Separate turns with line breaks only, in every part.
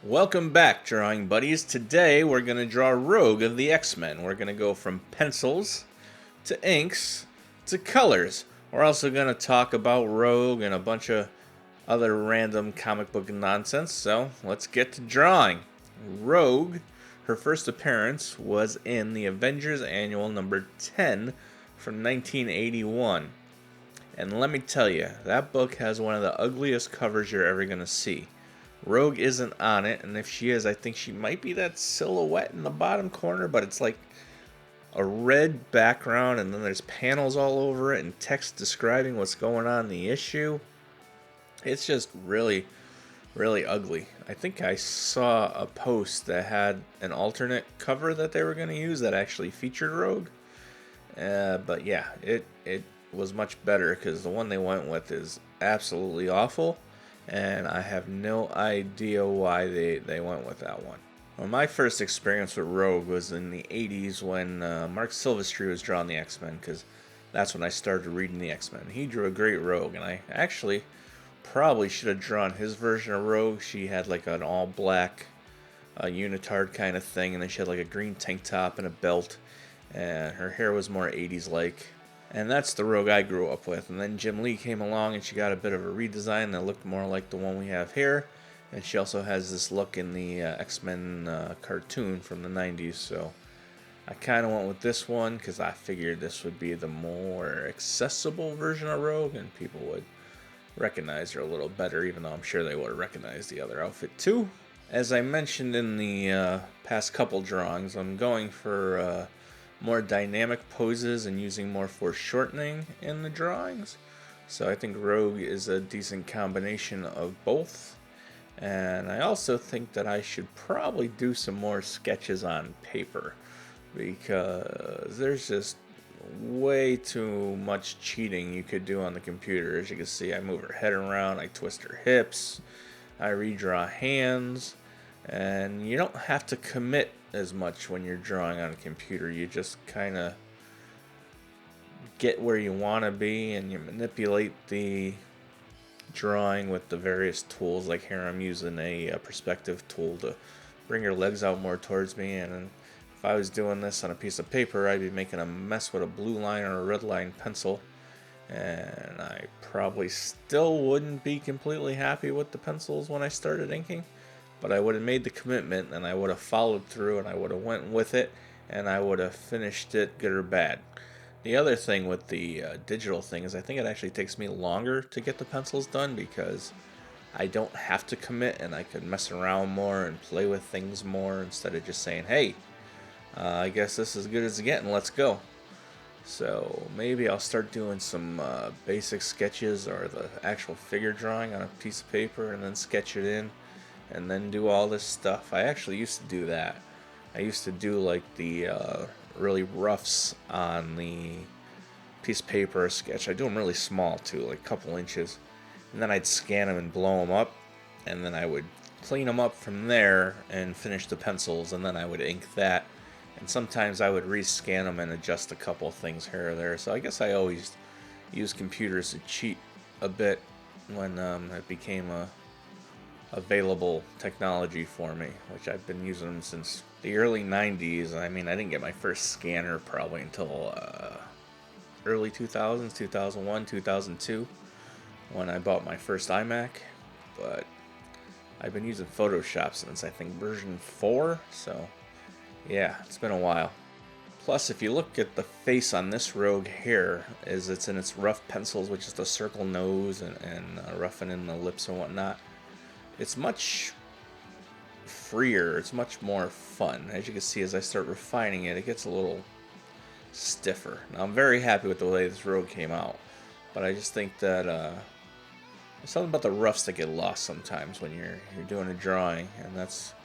Welcome back, drawing buddies. Today we're going to draw Rogue of the X-Men. We're going to go from pencils to inks to colors. We're also going to talk about Rogue and a bunch of other random comic book nonsense. So let's get to drawing. Rogue, her first appearance was in the Avengers Annual number 10 from 1981. And let me tell you, that book has one of the ugliest covers you're ever going to see. Rogue isn't on it, and if she is, I think she might be that silhouette in the bottom corner, but it's like a red background, and then there's panels all over it and text describing what's going on in the issue. It's just really, really ugly. I think I saw a post that had an alternate cover that they were going to use that actually featured Rogue. But yeah, it was much better because the one they went with is absolutely awful. And I have no idea why they went with that one. Well, my first experience with Rogue was in the 80s when Mark Silvestri was drawing the X-Men, because that's when I started reading the X-Men. He drew a great Rogue, and I actually probably should have drawn his version of Rogue. She had like an all-black unitard kind of thing, and then she had like a green tank top and a belt, and her hair was more 80s-like. And that's the Rogue I grew up with. And then Jim Lee came along and she got a bit of a redesign that looked more like the one we have here. And she also has this look in the X-Men cartoon from the 90s. So I kind of went with this one because I figured this would be the more accessible version of Rogue and people would recognize her a little better, even though I'm sure they would have recognized the other outfit too. As I mentioned in the past couple drawings, I'm going for more dynamic poses and using more foreshortening in the drawings. So I think Rogue is a decent combination of both. And I also think that I should probably do some more sketches on paper, because there's just way too much cheating you could do on the computer. As you can see, I move her head around, I twist her hips, I redraw hands, and you don't have to commit as much when you're drawing on a computer. You just kind of get where you want to be and you manipulate the drawing with the various tools. Like here I'm using a perspective tool to bring your legs out more towards me, and if I was doing this on a piece of paper, I'd be making a mess with a blue line or a red line pencil, and I probably still wouldn't be completely happy with the pencils when I started inking. But I would have made the commitment, and I would have followed through, and I would have went with it, and I would have finished it good or bad. The other thing with the digital thing is I think it actually takes me longer to get the pencils done because I don't have to commit, and I can mess around more and play with things more instead of just saying, hey, I guess this is as good as it's getting, let's go. So maybe I'll start doing some basic sketches or the actual figure drawing on a piece of paper and then sketch it in, and then do all this stuff. I actually used to do that. I used to do like the really roughs on the piece of paper or sketch. I do them really small too, like a couple inches, and then I'd scan them and blow them up, and then I would clean them up from there and finish the pencils, and then I would ink that, and sometimes I would rescan them and adjust a couple things here or there. So I guess I always used computers to cheat a bit when it became a available technology for me, which I've been using them since the early 90s. I mean, I didn't get my first scanner probably until early 2000s, 2001, 2002, when I bought my first iMac, but I've been using Photoshop since I think version 4, so yeah, it's been a while. Plus, if you look at the face on this Rogue here, it's in its rough pencils, which is the circle nose and roughing in the lips and whatnot. It's much freer, it's much more fun. As you can see, as I start refining it, it gets a little stiffer. Now, I'm very happy with the way this Rogue came out, but I just think that there's something about the roughs that get lost sometimes when you're doing a drawing, and that's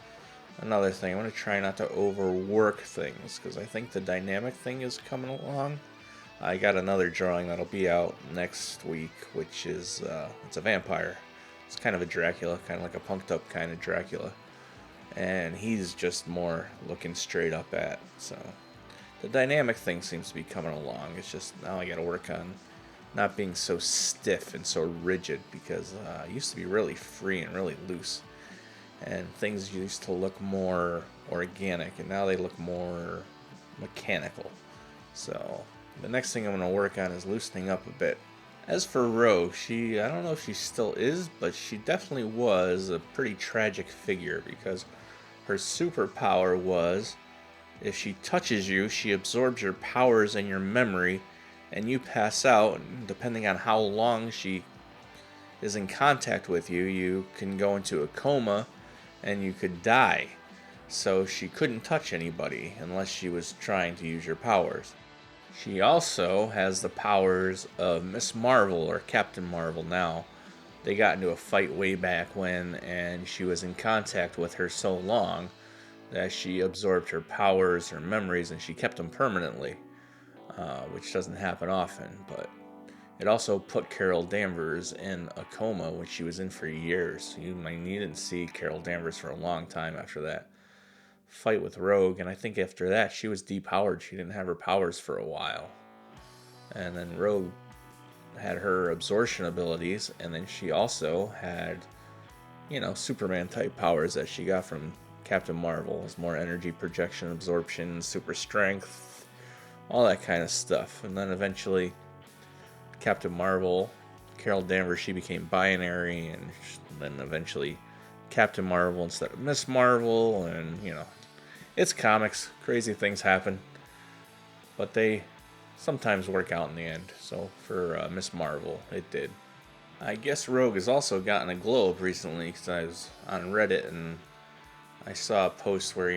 another thing. I'm going to try not to overwork things, because I think the dynamic thing is coming along. I got another drawing that'll be out next week, which is, it's a vampire. It's kind of a Dracula, kind of like a punked up kind of Dracula. And he's just more looking straight up at. So the dynamic thing seems to be coming along. It's just now I got to work on not being so stiff and so rigid, because I used to be really free and really loose. and things used to look more organic, and now they look more mechanical. So the next thing I'm going to work on is loosening up a bit. As for Rogue, I don't know if she still is, but she definitely was a pretty tragic figure because her superpower was if she touches you, she absorbs your powers and your memory, and you pass out. Depending on how long she is in contact with you, you can go into a coma and you could die. So she couldn't touch anybody unless she was trying to use your powers. She also has the powers of Miss Marvel or Captain Marvel now. They got into a fight way back when, and she was in contact with her so long that she absorbed her powers, her memories, and she kept them permanently, which doesn't happen often. But it also put Carol Danvers in a coma, which she was in for years. You didn't see Carol Danvers for a long time after that fight with Rogue, and I think after that she was depowered. She didn't have her powers for a while. And then Rogue had her absorption abilities, and then she also had, Superman type powers that she got from Captain Marvel. It's more energy projection, absorption, super strength, all that kind of stuff. And then eventually Captain Marvel, Carol Danvers, she became binary, and then eventually Captain Marvel instead of Miss Marvel, and it's comics, crazy things happen, but they sometimes work out in the end. So for Miss Marvel, it did. I guess Rogue has also gotten a glow up recently because I was on Reddit and I saw a post where,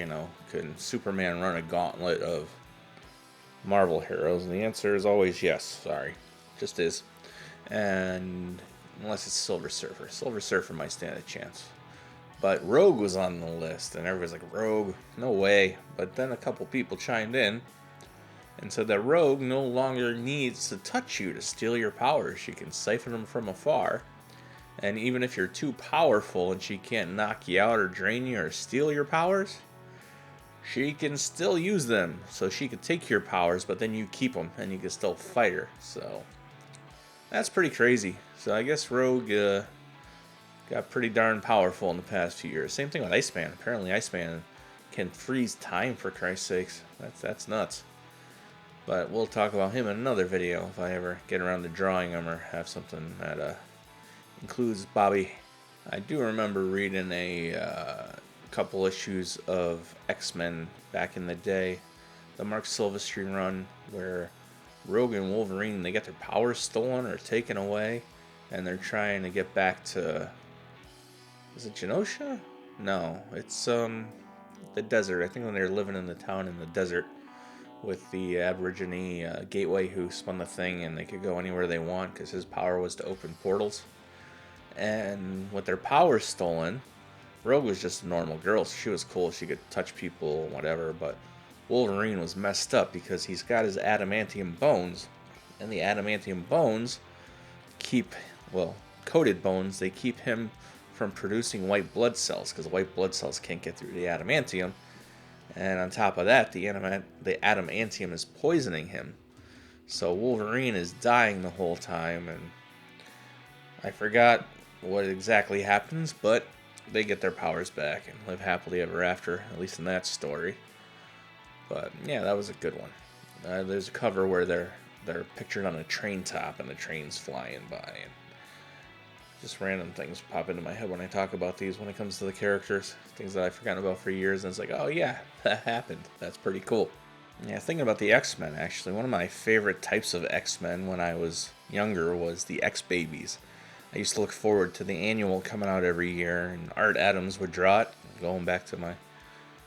can Superman run a gauntlet of Marvel heroes? And the answer is always yes. Sorry. Just is. And unless it's Silver Surfer. Silver Surfer might stand a chance. But Rogue was on the list, and everybody's like, Rogue? No way. But then a couple people chimed in and said that Rogue no longer needs to touch you to steal your powers. She can siphon them from afar. And even if you're too powerful and she can't knock you out or drain you or steal your powers, she can still use them. So she could take your powers, but then you keep them and you can still fight her. So that's pretty crazy. So I guess Rogue got pretty darn powerful in the past few years. Same thing with Iceman. Apparently Iceman can freeze time, for Christ's sakes. That's nuts. But we'll talk about him in another video if I ever get around to drawing him or have something that includes Bobby. I do remember reading a couple issues of X-Men back in the day, the Mark Silvestri run, where Rogue and Wolverine, they get their powers stolen or taken away, and they're trying to get back to, is it Genosha? No, it's the desert. I think when they're living in the town in the desert with the Aborigine Gateway who spun the thing, and they could go anywhere they want because his power was to open portals. And with their powers stolen, Rogue was just a normal girl. So she was cool. She could touch people, whatever. But Wolverine was messed up because he's got his adamantium bones. And the adamantium bones coated bones, they keep him from producing white blood cells because white blood cells can't get through the adamantium. And on top of that, the adamantium is poisoning him. So Wolverine is dying the whole time, and I forgot what exactly happens, but they get their powers back and live happily ever after, at least in that story. But yeah, that was a good one. There's a cover where they're pictured on a train top and the train's flying by, and just random things pop into my head when I talk about these when it comes to the characters. Things that I've forgotten about for years, and it's like, oh yeah, that happened. That's pretty cool. Yeah, thinking about the X-Men, actually, one of my favorite types of X-Men when I was younger was the X-Babies. I used to look forward to the annual coming out every year, and Art Adams would draw it. Going back to my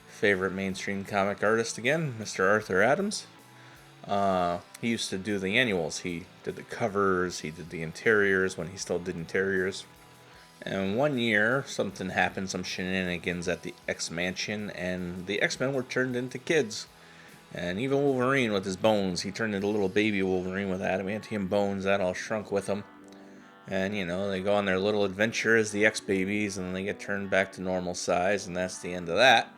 favorite mainstream comic artist again, Mr. Arthur Adams. He used to do the annuals. He did the covers, he did the interiors when he still did interiors. And one year, something happened, some shenanigans at the X-Mansion, and the X-Men were turned into kids. And even Wolverine with his bones, he turned into little baby Wolverine with adamantium bones, that all shrunk with him. And, they go on their little adventure as the X-Babies, and then they get turned back to normal size, and that's the end of that.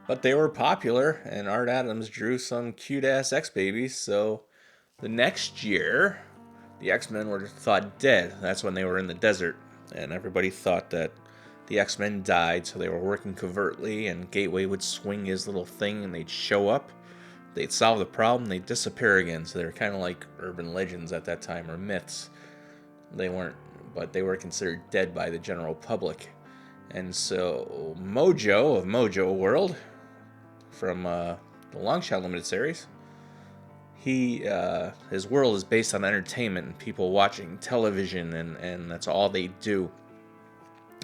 But they were popular, and Art Adams drew some cute-ass X-Babies, so the next year, the X-Men were thought dead. That's when they were in the desert, and everybody thought that the X-Men died, so they were working covertly, and Gateway would swing his little thing, and they'd show up, they'd solve the problem, they'd disappear again. So they were kind of like urban legends at that time, or myths. They weren't, but they were considered dead by the general public. And so Mojo of Mojo World, from the Longshot Limited series, his world is based on entertainment and people watching television, and that's all they do.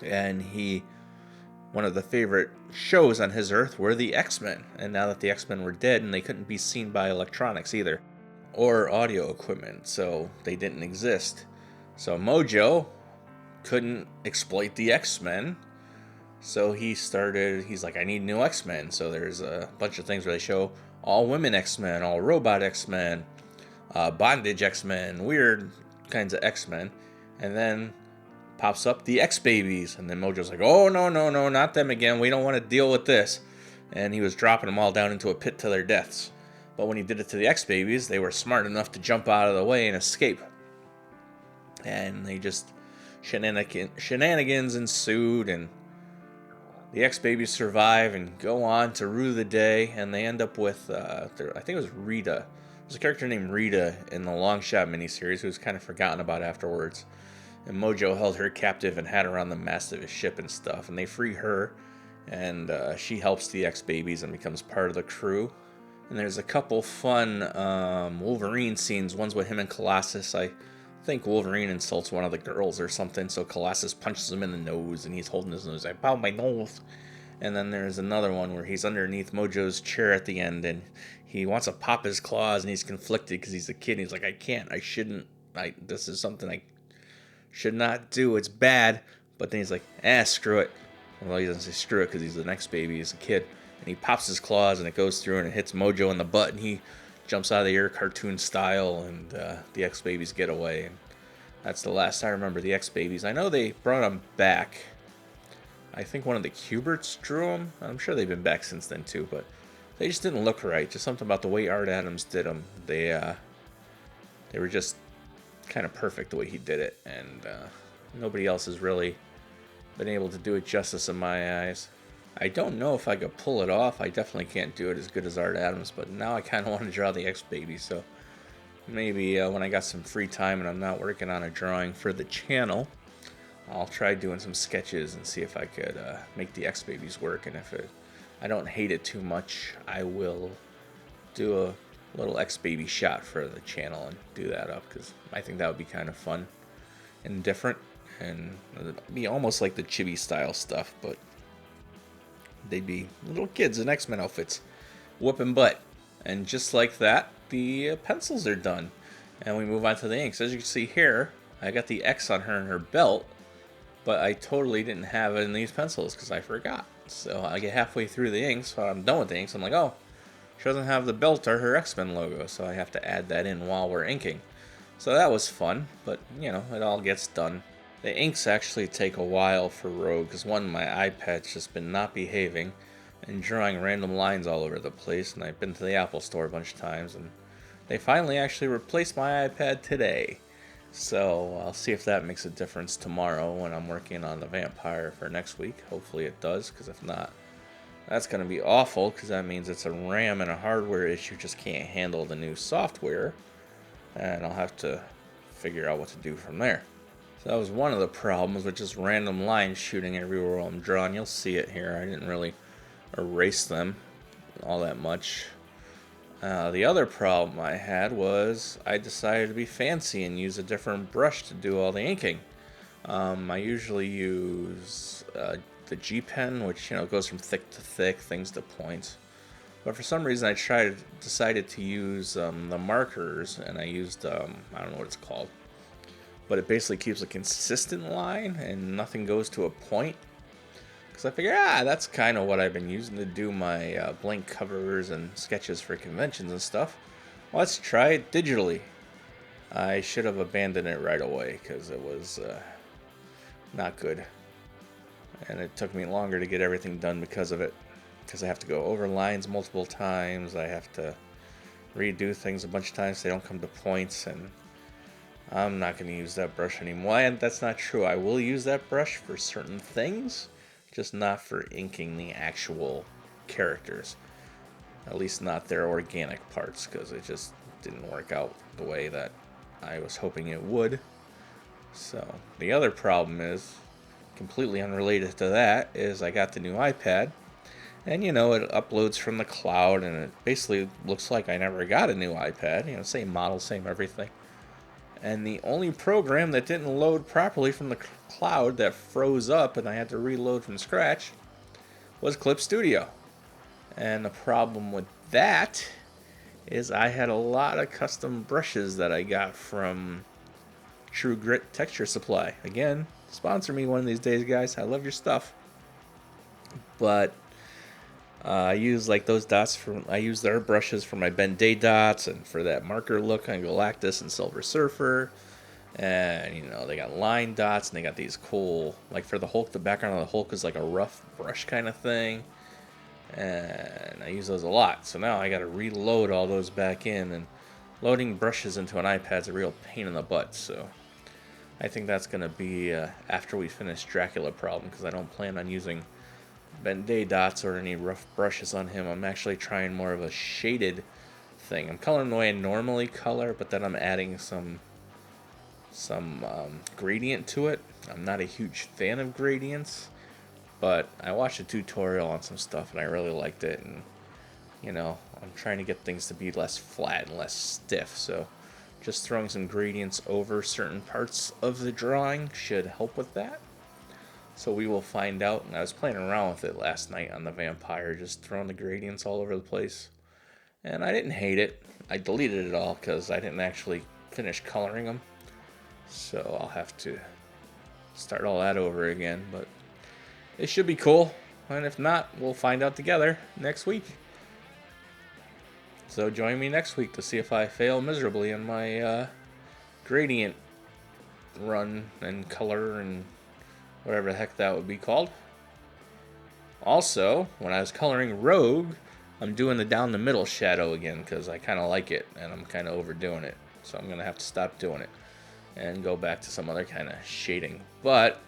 And one of the favorite shows on his Earth were the X-Men. And now that the X-Men were dead, and they couldn't be seen by electronics either, or audio equipment, so they didn't exist. So Mojo couldn't exploit the X-Men, so he's like, I need new X-Men. So there's a bunch of things where they show all women X-Men, all robot X-Men, bondage X-Men, weird kinds of X-Men. And then pops up the X-Babies, and then Mojo's like, oh, no, not them again. We don't want to deal with this. And he was dropping them all down into a pit to their deaths. But when he did it to the X-Babies, they were smart enough to jump out of the way and escape. And they just shenanigans ensued, and the X-Babies survive and go on to rue the day, and they end up with, I think it was Rita. There's a character named Rita in the Longshot miniseries who was kind of forgotten about afterwards. And Mojo held her captive and had her on the mast of his ship and stuff. And they free her, and she helps the X-Babies and becomes part of the crew. And there's a couple fun Wolverine scenes. One's with him and Colossus. I think Wolverine insults one of the girls or something, so Colossus punches him in the nose, and he's holding his nose. I pow my nose. And then there's another one where he's underneath Mojo's chair at the end, and he wants to pop his claws, and he's conflicted because he's a kid. And he's like, I can't, I shouldn't, this is something I should not do, it's bad. But then he's like, screw it. Well, he doesn't say screw it because he's the next baby, he's a kid. And he pops his claws, and it goes through, and it hits Mojo in the butt, and he jumps out of the air cartoon style, and the X-Babies get away. And that's the last I remember the X-Babies. I know they brought them back. I think one of the Kuberts drew them. I'm sure they've been back since then too, but they just didn't look right. Just something about the way Art Adams did them. They were just kind of perfect the way he did it, and nobody else has really been able to do it justice in my eyes. I don't know if I could pull it off. I definitely can't do it as good as Art Adams, but now I kind of want to draw the X-Babies, so maybe when I got some free time and I'm not working on a drawing for the channel, I'll try doing some sketches and see if I could make the X-Babies work. And if I don't hate it too much, I will do a little X-Baby shot for the channel and do that up, because I think that would be kind of fun and different, and it'd be almost like the Chibi style stuff, but they'd be little kids in X-Men outfits whooping butt. And just like that, the pencils are done, and we move on to the inks. As you can see here, I got the X on her and her belt, but I totally didn't have it in these pencils because I forgot. So I get halfway through the inks, so I'm done with the inks. I'm like, oh, she doesn't have the belt or her X-Men logo, so I have to add that in while we're inking. So that was fun, but you know, it all gets done. The inks actually take a while for Rogue, because one, my iPad's just been not behaving and drawing random lines all over the place, and I've been to the Apple store a bunch of times, and they finally actually replaced my iPad today. So I'll see if that makes a difference tomorrow when I'm working on the vampire for next week. Hopefully it does, because if not, that's going to be awful, because that means it's a RAM and a hardware issue, just can't handle the new software, and I'll have to figure out what to do from there. So that was one of the problems with just random lines shooting everywhere I'm drawing. You'll see it here. I didn't really erase them all that much. The other problem I had was I decided to be fancy and use a different brush to do all the inking. I usually use the G pen, which goes from thick to thick, things to points. But for some reason I decided to use the markers, and I used I don't know what it's called, but it basically keeps a consistent line and nothing goes to a point. Because I figure, that's kind of what I've been using to do my blank covers and sketches for conventions and stuff. Well, let's try it digitally. I should have abandoned it right away because it was not good. And it took me longer to get everything done because of it. Because I have to go over lines multiple times. I have to redo things a bunch of times so they don't come to points. And I'm not going to use that brush anymore. And that's not true. I will use that brush for certain things, just not for inking the actual characters. At least not their organic parts, because it just didn't work out the way that I was hoping it would. So, the other problem is, completely unrelated to that, is I got the new iPad. And it uploads from the cloud, and it basically looks like I never got a new iPad. Same model, same everything. And the only program that didn't load properly from the cloud that froze up and I had to reload from scratch was Clip Studio. And the problem with that is I had a lot of custom brushes that I got from True Grit Texture Supply. Again, sponsor me one of these days, guys. I love your stuff. But I use those dots I use their brushes for my Ben Day dots and for that marker look on Galactus and Silver Surfer. And they got line dots, and they got these cool, for the Hulk, the background of the Hulk is like a rough brush kind of thing. And I use those a lot. So now I got to reload all those back in, and loading brushes into an iPad's a real pain in the butt. So I think that's going to be after we finish Dracula Problem, because I don't plan on using Ben Day dots or any rough brushes on him. I'm actually trying more of a shaded thing. I'm coloring the way I normally color, but then I'm adding some gradient to it. I'm not a huge fan of gradients, but I watched a tutorial on some stuff and I really liked it. And I'm trying to get things to be less flat and less stiff, so just throwing some gradients over certain parts of the drawing should help with that. So we will find out. And I was playing around with it last night on the vampire, just throwing the gradients all over the place, and I didn't hate it. I deleted it all because I didn't actually finish coloring them, so I'll have to start all that over again. But it should be cool, and if not, we'll find out together next week. So join me next week to see if I fail miserably in my gradient run and color and whatever the heck that would be called. Also, when I was coloring Rogue, I'm doing the down the middle shadow again because I kind of like it and I'm kind of overdoing it. So I'm going to have to stop doing it and go back to some other kind of shading. But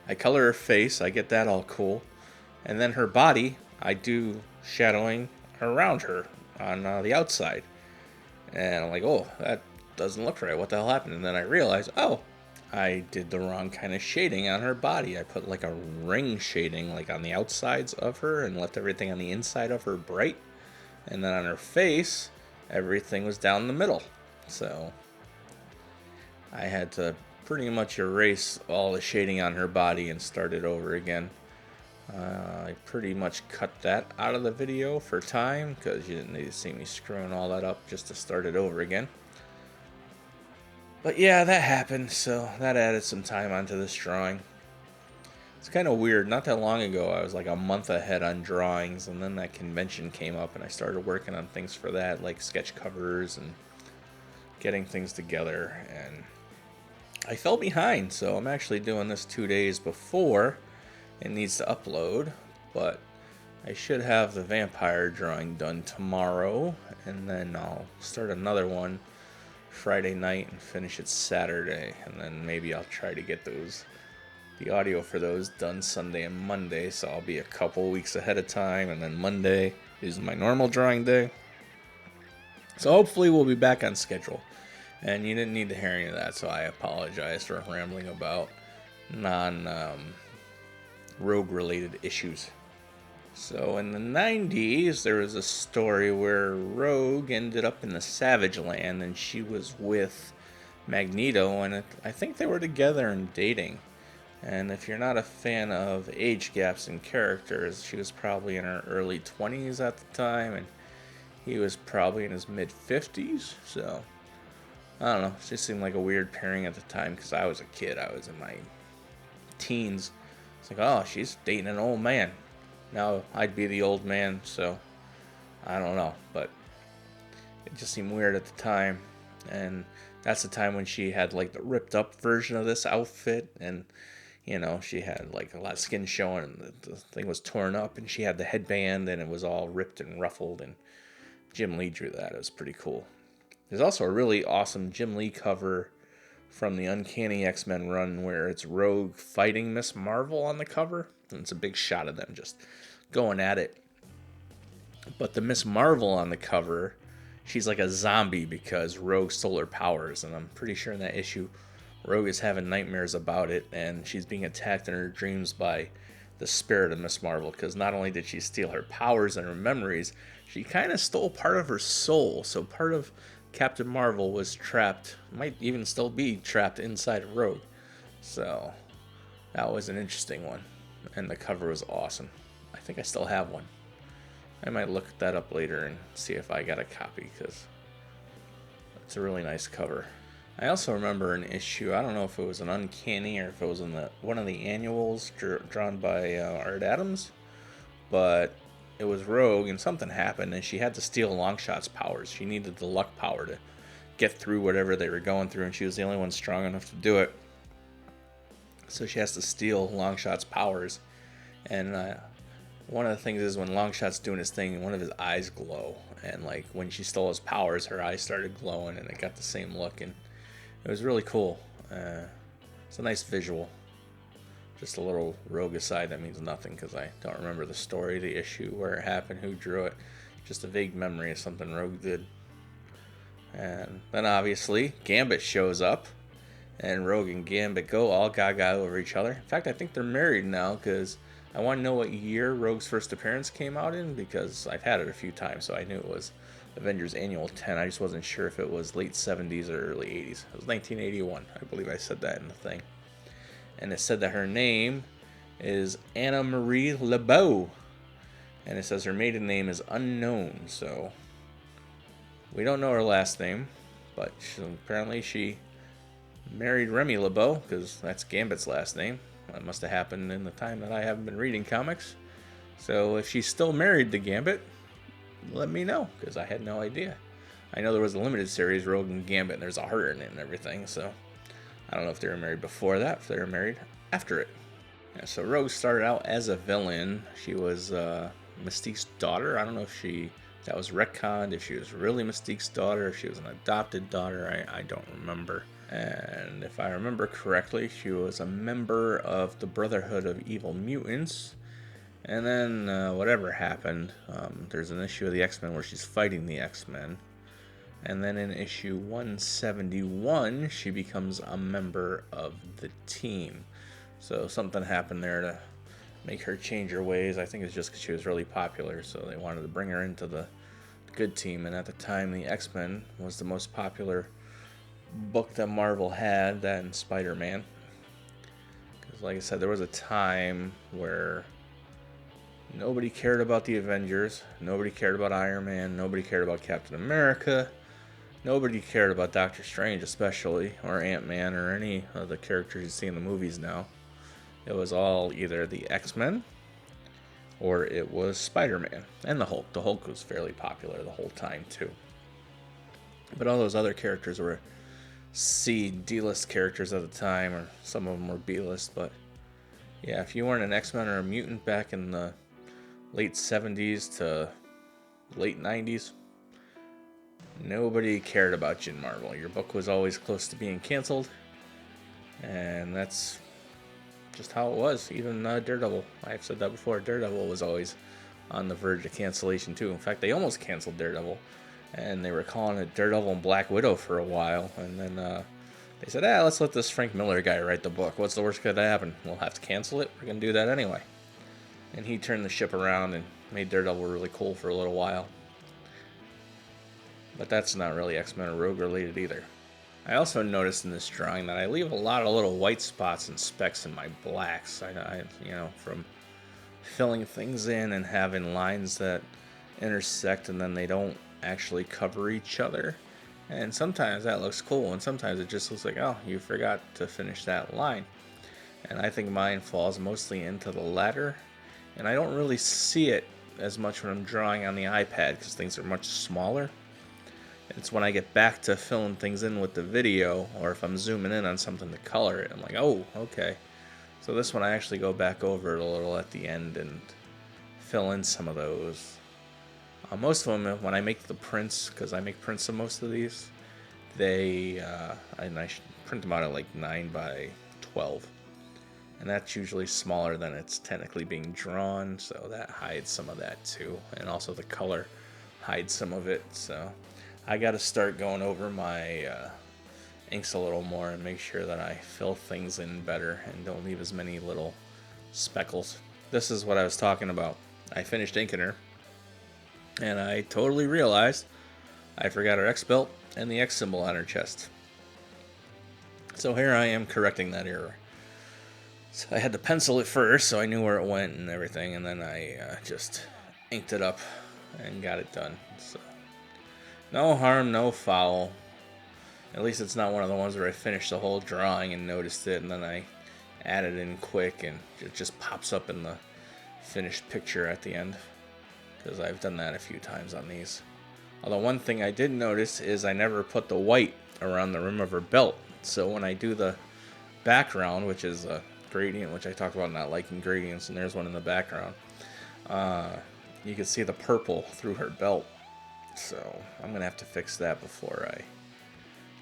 I color her face, I get that all cool. And then her body, I do shadowing around her on the outside. And I'm like, oh, that doesn't look right. What the hell happened? And then I realize, oh, I did the wrong kind of shading on her body. I put a ring shading on the outsides of her and left everything on the inside of her bright. And then on her face, everything was down the middle. So I had to pretty much erase all the shading on her body and start it over again. I pretty much cut that out of the video for time because you didn't need to see me screwing all that up just to start it over again. But yeah, that happened, so that added some time onto this drawing. It's kind of weird. Not that long ago, I was a month ahead on drawings, and then that convention came up, and I started working on things for that, like sketch covers and getting things together, and I fell behind, so I'm actually doing this 2 days before it needs to upload, but I should have the vampire drawing done tomorrow, and then I'll start another one Friday night and finish it Saturday, and then maybe I'll try to get the audio for those done Sunday and Monday, so I'll be a couple weeks ahead of time, and then Monday is my normal drawing day. So hopefully we'll be back on schedule. And you didn't need to hear any of that, so I apologize for rambling about non-Rogue related issues. So in the 90s, there was a story where Rogue ended up in the Savage Land, and she was with Magneto, and I think they were together and dating. And if you're not a fan of age gaps in characters, she was probably in her early 20s at the time, and he was probably in his mid-50s, so I don't know. It just seemed like a weird pairing at the time because I was a kid. I was in my teens. It's like, oh, she's dating an old man. Now I'd be the old man, so I don't know. But it just seemed weird at the time. And that's the time when she had the ripped up version of this outfit. And, she had a lot of skin showing and the thing was torn up. And she had the headband and it was all ripped and ruffled. And Jim Lee drew that. It was pretty cool. There's also a really awesome Jim Lee cover from the Uncanny X-Men run where it's Rogue fighting Miss Marvel on the cover. And it's a big shot of them just going at it. But the Miss Marvel on the cover, she's like a zombie because Rogue stole her powers. And I'm pretty sure in that issue, Rogue is having nightmares about it. And she's being attacked in her dreams by the spirit of Miss Marvel. Because not only did she steal her powers and her memories, she kind of stole part of her soul. So part of Captain Marvel was trapped, might even still be trapped inside of Rogue. So that was an interesting one. And the cover was awesome. I think I still have one. I might look that up later and see if I got a copy, because it's a really nice cover. I also remember an issue, I don't know if it was an Uncanny or if it was in one of the annuals drawn by Art Adams, but it was Rogue and something happened and she had to steal Longshot's powers. She needed the luck power to get through whatever they were going through, and she was the only one strong enough to do it. So she has to steal Longshot's powers. And one of the things is when Longshot's doing his thing, one of his eyes glow. And like when she stole his powers, her eyes started glowing and it got the same look. And it was really cool. It's a nice visual. Just a little Rogue aside that means nothing because I don't remember the story, the issue, where it happened, who drew it. Just a vague memory of something Rogue did. And then obviously Gambit shows up, and Rogue and Gambit go all gaga over each other. In fact, I think they're married now, because I want to know what year Rogue's first appearance came out in, because I've had it a few times, so I knew it was Avengers Annual 10. I just wasn't sure if it was late 70s or early 80s. It was 1981. I believe I said that in the thing. And it said that her name is Anna Marie LeBeau. And it says her maiden name is unknown, so we don't know her last name, but apparently she married Remy LeBeau, because that's Gambit's last name. That must have happened in the time that I haven't been reading comics. So if she's still married to Gambit, let me know, because I had no idea. I know there was a limited series, Rogue and Gambit, and there's a heart in it and everything, so I don't know if they were married before that, if they were married after it. Yeah, so Rogue started out as a villain. She was Mystique's daughter. I don't know if that was retconned, if she was really Mystique's daughter, if she was an adopted daughter. I don't remember. And if I remember correctly, she was a member of the Brotherhood of Evil Mutants. And then whatever happened, there's an issue of the X-Men where she's fighting the X-Men. And then in issue 171, she becomes a member of the team. So something happened there to make her change her ways. I think it's just because she was really popular, so they wanted to bring her into the good team. And at the time, the X-Men was the most popular book that Marvel had, that and Spider-Man. Because like I said, there was a time where nobody cared about the Avengers, nobody cared about Iron Man, nobody cared about Captain America, nobody cared about Doctor Strange especially, or Ant-Man, or any of the characters you see in the movies now. It was all either the X-Men or it was Spider-Man and the Hulk. The Hulk was fairly popular the whole time too. But all those other characters were D-list characters at the time, or some of them were B-list. But yeah, if you weren't an X-Men or a mutant back in the late 70s to late 90s, nobody cared about you in Marvel. Your book was always close to being canceled, and that's just how it was. Even Daredevil, I've said that before, Daredevil was always on the verge of cancellation too. In fact, they almost canceled Daredevil, and they were calling it Daredevil and Black Widow for a while, and then they said, let's let this Frank Miller guy write the book. What's the worst that could happen? We'll have to cancel it. We're going to do that anyway. And he turned the ship around and made Daredevil really cool for a little while. But that's not really X-Men or Rogue related either. I also noticed in this drawing that I leave a lot of little white spots and specks in my blacks. I from filling things in and having lines that intersect and then they don't actually cover each other. And sometimes that looks cool, and sometimes it just looks like, oh, you forgot to finish that line. And I think mine falls mostly into the latter. And I don't really see it as much when I'm drawing on the iPad because things are much smaller. It's when I get back to filling things in with the video, or if I'm zooming in on something to color it, I'm like, oh, okay. So this one I actually go back over it a little at the end and fill in some of those. Most of them, when I make the prints, because I make prints of most of these, and I print them out at like 9 by 12. And that's usually smaller than it's technically being drawn, so that hides some of that too. And also the color hides some of it, so I got to start going over my inks a little more and make sure that I fill things in better and don't leave as many little speckles. This is what I was talking about. I finished inking her, and I totally realized I forgot her X belt and the X symbol on her chest. So here I am correcting that error. So I had to pencil it first so I knew where it went and everything, and then I just inked it up and got it done. So no harm, no foul. At least it's not one of the ones where I finished the whole drawing and noticed it, and then I added in quick and it just pops up in the finished picture at the end, because I've done that a few times on these. Although one thing I did notice is I never put the white around the rim of her belt. So when I do the background, which is a gradient, which I talked about not liking gradients, and there's one in the background, you can see the purple through her belt. So I'm gonna have to fix that before I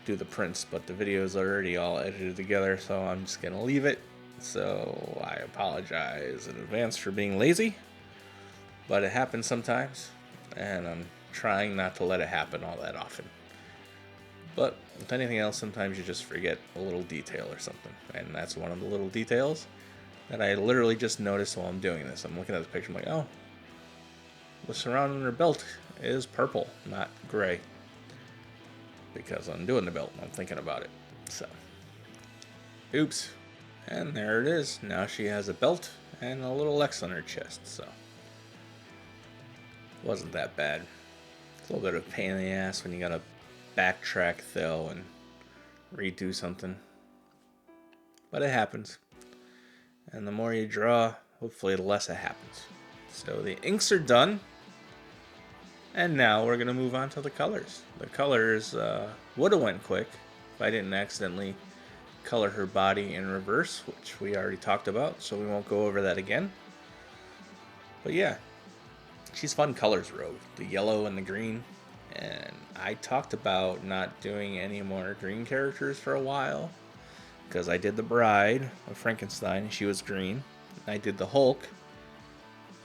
do the prints, but the video is already all edited together, so I'm just gonna leave it. So I apologize in advance for being lazy, but it happens sometimes, and I'm trying not to let it happen all that often. But with anything else, sometimes you just forget a little detail or something, and that's one of the little details that I literally just noticed while I'm doing this. I'm looking at the picture, I'm like, oh, the surrounding her belt is purple, not gray, because I'm doing the belt and I'm thinking about it. So, oops. And there it is. Now she has a belt and a little X on her chest, so wasn't that bad. It's a little bit of a pain in the ass when you gotta backtrack though and redo something, but it happens. And the more you draw, hopefully the less it happens. So the inks are done, and now we're gonna move on to the colors. The colors would have went quick if I didn't accidentally color her body in reverse, which we already talked about, so we won't go over that again. But yeah, she's fun colors, Rogue. The yellow and the green. And I talked about not doing any more green characters for a while, because I did the Bride of Frankenstein and she was green. I did the Hulk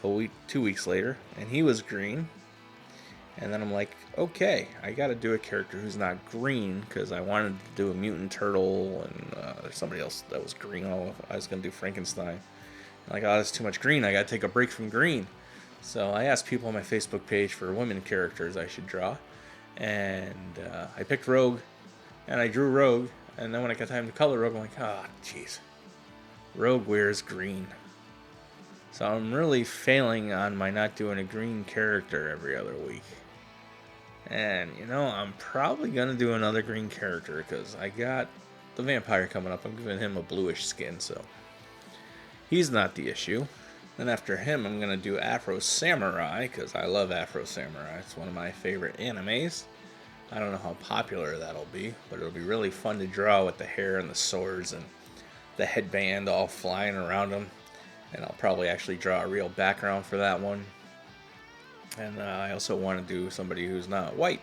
2 weeks later and he was green. And then I'm like, okay, I gotta do a character who's not green, because I wanted to do a mutant turtle, and there's somebody else that was green. Oh, I was gonna do Frankenstein. I'm like, oh, that's too much green. I gotta take a break from green. So I asked people on my Facebook page for women characters I should draw, and I picked Rogue, and I drew Rogue, and then when I got time to color Rogue, I'm like, oh, jeez, Rogue wears green. So I'm really failing on my not doing a green character every other week. And, you know, I'm probably going to do another green character, because I got the vampire coming up. I'm giving him a bluish skin, so he's not the issue. Then after him, I'm going to do Afro Samurai, because I love Afro Samurai. It's one of my favorite animes. I don't know how popular that'll be, but it'll be really fun to draw with the hair and the swords and the headband all flying around him. And I'll probably actually draw a real background for that one. And I also want to do somebody who's not white,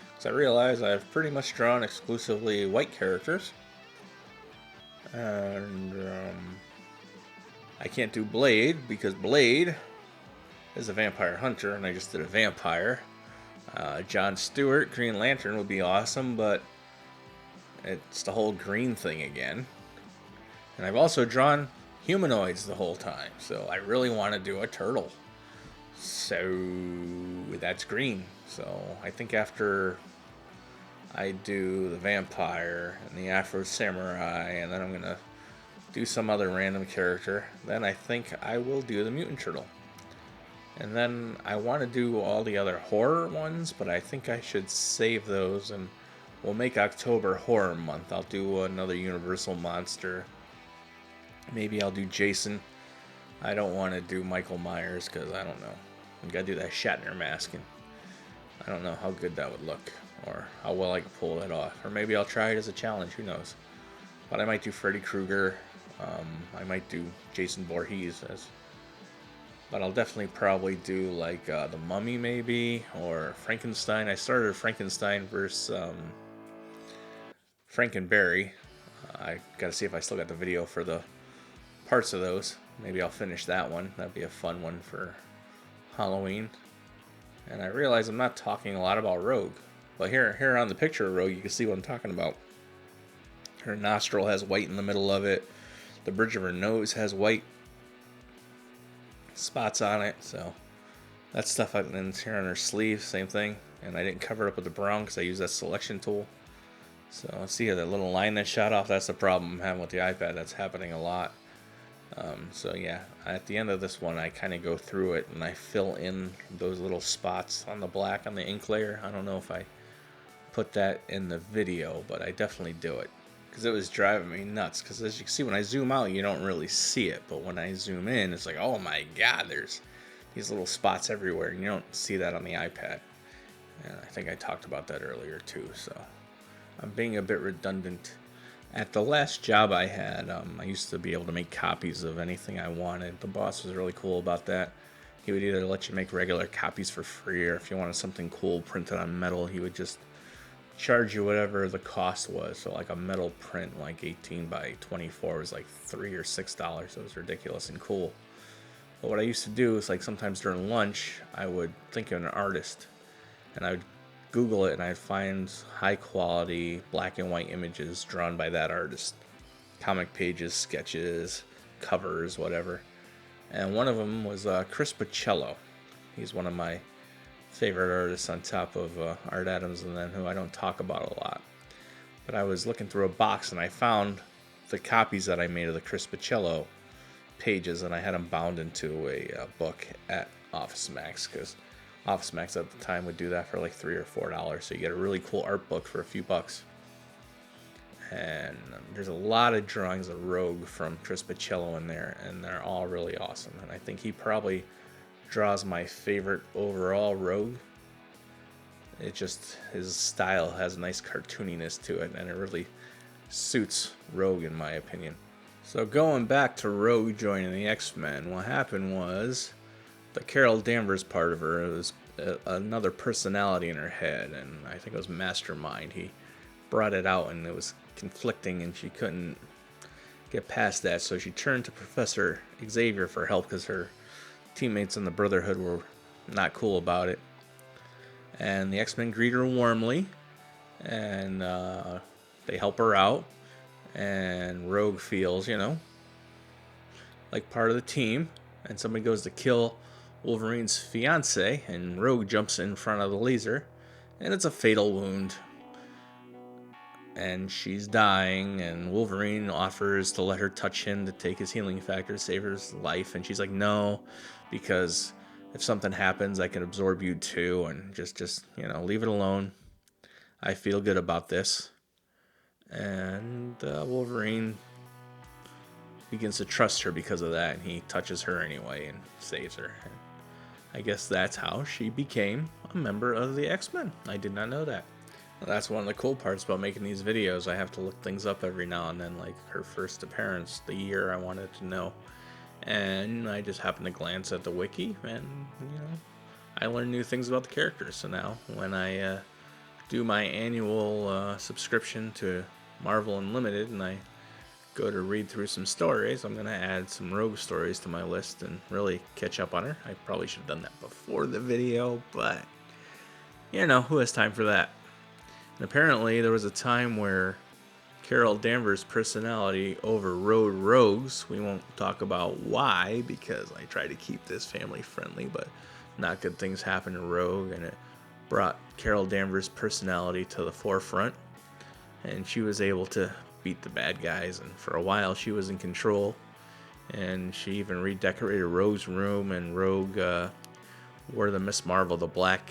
because I realize I've pretty much drawn exclusively white characters. And I can't do Blade, because Blade is a vampire hunter, and I just did a vampire. John Stewart, Green Lantern, would be awesome, but it's the whole green thing again. And I've also drawn humanoids the whole time, so I really want to do a turtle. So that's green. So I think after I do the vampire and the Afro Samurai, and then I'm going to do some other random character, then I think I will do the mutant turtle. And then I want to do all the other horror ones, but I think I should save those, and we'll make October horror month. I'll do another Universal monster. Maybe I'll do Jason. I don't want to do Michael Myers, because I don't know. I gotta do that Shatner mask, and I don't know how good that would look, or how well I could pull that off. Or maybe I'll try it as a challenge, who knows. But I might do Freddy Krueger. I might do Jason Voorhees. But I'll definitely probably do like the Mummy maybe, or Frankenstein. I started Frankenstein versus Frankenberry. I gotta see if I still got the video for the parts of those. Maybe I'll finish that one. That'd be a fun one for Halloween. And I realize I'm not talking a lot about Rogue. But here on the picture of Rogue, you can see what I'm talking about. Her nostril has white in the middle of it. The bridge of her nose has white spots on it. So that stuff, and here on her sleeve, same thing. And I didn't cover it up with the brown because I use that selection tool. So see here, that little line that shot off, that's the problem I'm having with the iPad. That's happening a lot. So yeah, at the end of this one, I kind of go through it and I fill in those little spots on the black on the ink layer. I don't know if I put that in the video, but I definitely do it because it was driving me nuts. Because as you can see, when I zoom out, you don't really see it, but when I zoom in, it's like, oh my god, there's these little spots everywhere, and you don't see that on the iPad. And I think I talked about that earlier too, so I'm being a bit redundant. At the last job I had, I used to be able to make copies of anything I wanted. The boss was really cool about that. He would either let you make regular copies for free, or if you wanted something cool printed on metal, he would just charge you whatever the cost was. So like a metal print, like 18 by 24, was like $3 or $6. It was ridiculous and cool. But what I used to do is, like, sometimes during lunch, I would think of an artist, and I would Google it, and I'd find high quality black and white images drawn by that artist. Comic pages, sketches, covers, whatever. And one of them was Chris Pacello. He's one of my favorite artists on top of Art Adams, and then who I don't talk about a lot. But I was looking through a box, and I found the copies that I made of the Chris Pacello pages, and I had them bound into a book at Office Max, because Office Max at the time would do that for like $3 or $4, so you get a really cool art book for a few bucks. And there's a lot of drawings of Rogue from Chris Pacello in there, and they're all really awesome. And I think he probably draws my favorite overall Rogue. It just, his style has a nice cartooniness to it, and it really suits Rogue in my opinion. So going back to Rogue joining the X-Men, what happened was the Carol Danvers part of her, it was another personality in her head, and I think it was Mastermind. He brought it out, and it was conflicting, and she couldn't get past that, so she turned to Professor Xavier for help because her teammates in the Brotherhood were not cool about it. And the X-Men greet her warmly, and they help her out, and Rogue feels, like part of the team, and somebody goes to kill Wolverine's fiance, and Rogue jumps in front of the laser, and it's a fatal wound. And she's dying, and Wolverine offers to let her touch him to take his healing factor, save her life, and she's like, no, because if something happens, I can absorb you too, and just leave it alone. I feel good about this. And Wolverine begins to trust her because of that, and he touches her anyway and saves her. And I guess that's how she became a member of the X-Men. I did not know that. That's one of the cool parts about making these videos. I have to look things up every now and then, like her first appearance, the year I wanted to know. And I just happened to glance at the wiki, and, I learned new things about the characters. So now, when I do my annual subscription to Marvel Unlimited, and I go to read through some stories, I'm going to add some Rogue stories to my list and really catch up on her. I probably should have done that before the video, but, who has time for that? And apparently there was a time where Carol Danvers' personality overrode Rogue's. We won't talk about why, because I try to keep this family friendly, but not good things happened to Rogue, and it brought Carol Danvers' personality to the forefront, and she was able to beat the bad guys, and for a while she was in control, and she even redecorated Rogue's room, and Rogue wore the Miss Marvel, the black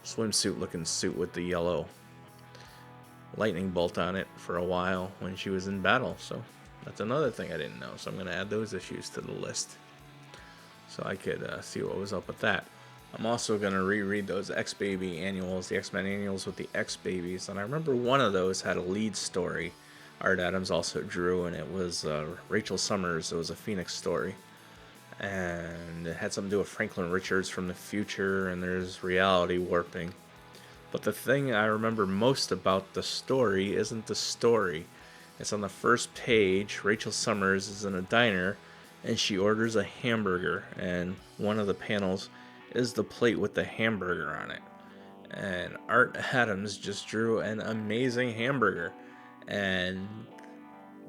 swimsuit looking suit with the yellow lightning bolt on it for a while when she was in battle. So that's another thing I didn't know, so I'm going to add those issues to the list so I could see what was up with that. I'm also going to reread those X-Baby annuals, the X-Men annuals with the X-Babies, and I remember one of those had a lead story Art Adams also drew, and it was Rachel Summers. It was a Phoenix story, and it had something to do with Franklin Richards from the future, and there's reality warping. But the thing I remember most about the story isn't the story. It's on the first page. Rachel Summers is in a diner and she orders a hamburger, and one of the panels is the plate with the hamburger on it. And Art Adams just drew an amazing hamburger. And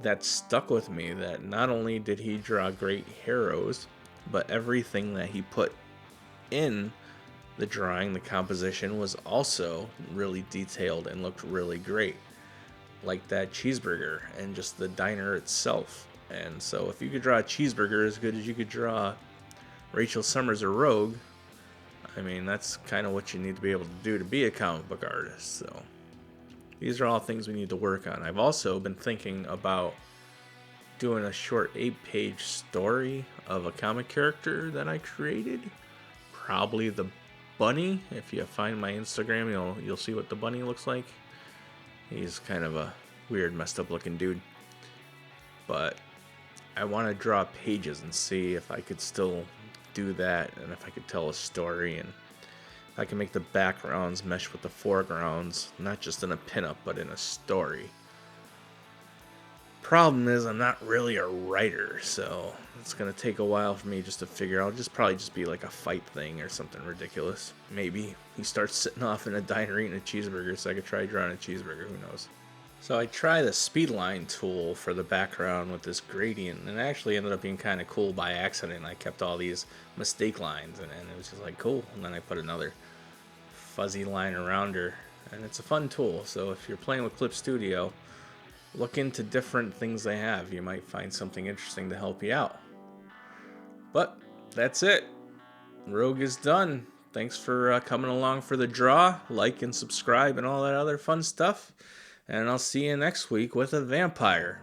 that stuck with me, that not only did he draw great heroes, but everything that he put in the drawing, the composition, was also really detailed and looked really great. Like that cheeseburger and just the diner itself. And so if you could draw a cheeseburger as good as you could draw Rachel Summers or Rogue, I mean, that's kind of what you need to be able to do to be a comic book artist. So these are all things we need to work on. I've also been thinking about doing a short 8-page story of a comic character that I created. Probably the bunny. If you find my Instagram, you'll see what the bunny looks like. He's kind of a weird, messed up looking dude. But I want to draw pages and see if I could still do that, and if I could tell a story, and if I can make the backgrounds mesh with the foregrounds, not just in a pinup, but in a story. Problem is, I'm not really a writer, so it's going to take a while for me just to figure out. Probably just be like a fight thing or something ridiculous. Maybe he starts sitting off in a diner eating a cheeseburger, so I could try drawing a cheeseburger, who knows. So I tried the speedline tool for the background with this gradient, and it actually ended up being kind of cool by accident. I kept all these mistake lines, and it was just like, cool. And then I put another fuzzy line around her, and it's a fun tool. So if you're playing with Clip Studio, look into different things they have. You might find something interesting to help you out. But that's it. Rogue is done. Thanks for coming along for the draw. Like and subscribe and all that other fun stuff. And I'll see you next week with a vampire.